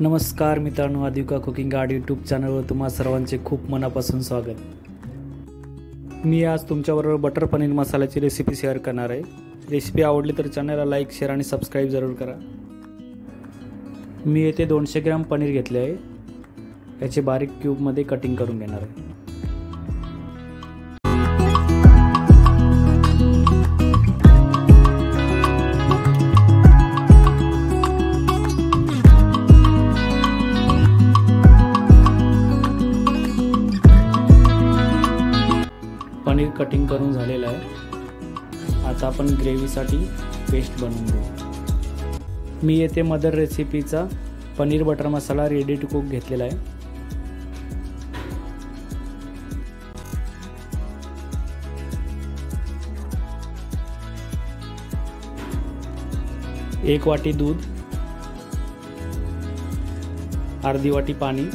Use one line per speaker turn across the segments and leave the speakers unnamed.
नमस्कार मित्रांनो, आदिका कुकिंग गार्ड यूट्यूब चॅनलवर तुम्हा सर्वांचे खूप मनापासून स्वागत। मी आज तुमच्याबरोबर बटर पनीर मसाल्याची रेसिपी शेअर करणार आहे। रेसिपी आवडली तर चॅनलला लाईक, शेअर आणि सबस्क्राईब जरूर करा। मी येथे 200 ग्रॅम पनीर घेतले आहे। याचे बारीक क्यूबमध्ये कटिंग करून घेणार आहे। पनीर कटिंग करून झालेलं आहे। आता आपण ग्रेव्हीसाठी पेस्ट बनवून घेऊ। मी येथे मदर रेसिपीचा paneer butter masala ready to cook घेतलेला आहे। एक वाटी दूध, अर्धी वाटी पाणी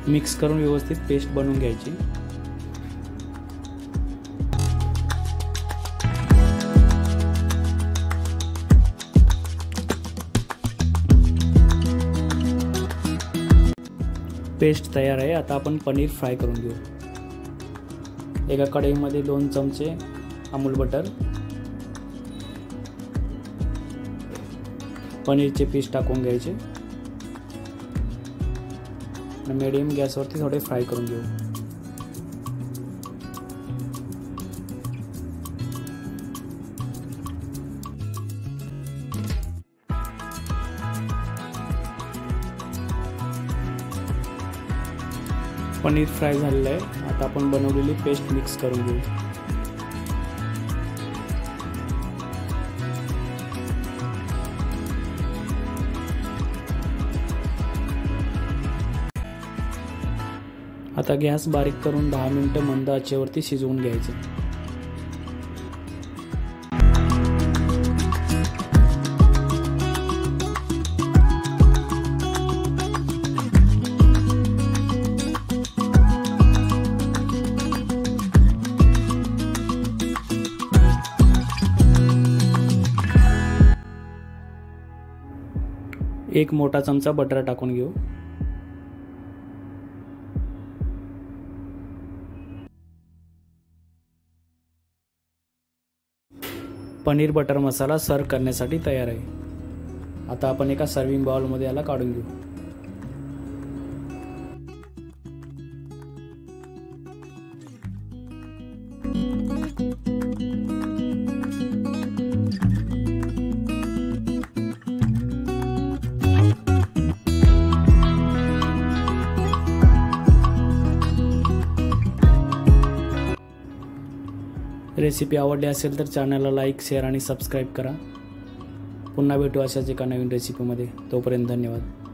मिक्स करून व्यवस्थित पेस्ट बनवून घ्यायची। पेस्ट तयार आहे। आता आपण पनीर फ्राय करून घेऊ। एका कढईमध्ये 2 चमचे अमूल बटर, पनीरचे पीस टाकून घ्यायचे। मीडियम गॅसवरती थोडे फ्राय करून घेऊ। पनीर फ्राय झालेलं आहे। आता आपण बनवलेली पेस्ट मिक्स करून घेऊ। आता गॅस बारीक करून 10 मिनिटं मंद आचेवरती शिजवून घ्यायचे। एक मोठा चमचा बटर टाकून घेऊ। पनीर बटर मसाला सर्व करण्यासाठी तयार आहे। आता आपण एका सर्विंग बाउल मध्ये याला काढून घेऊ। रेसिपी आवडली असेल तर चॅनलला लाईक, शेअर आणि सबस्क्राईब करा। पुन्हा भेटू अशाच एका नवीन रेसिपीमध्ये। तोपर्यंत धन्यवाद।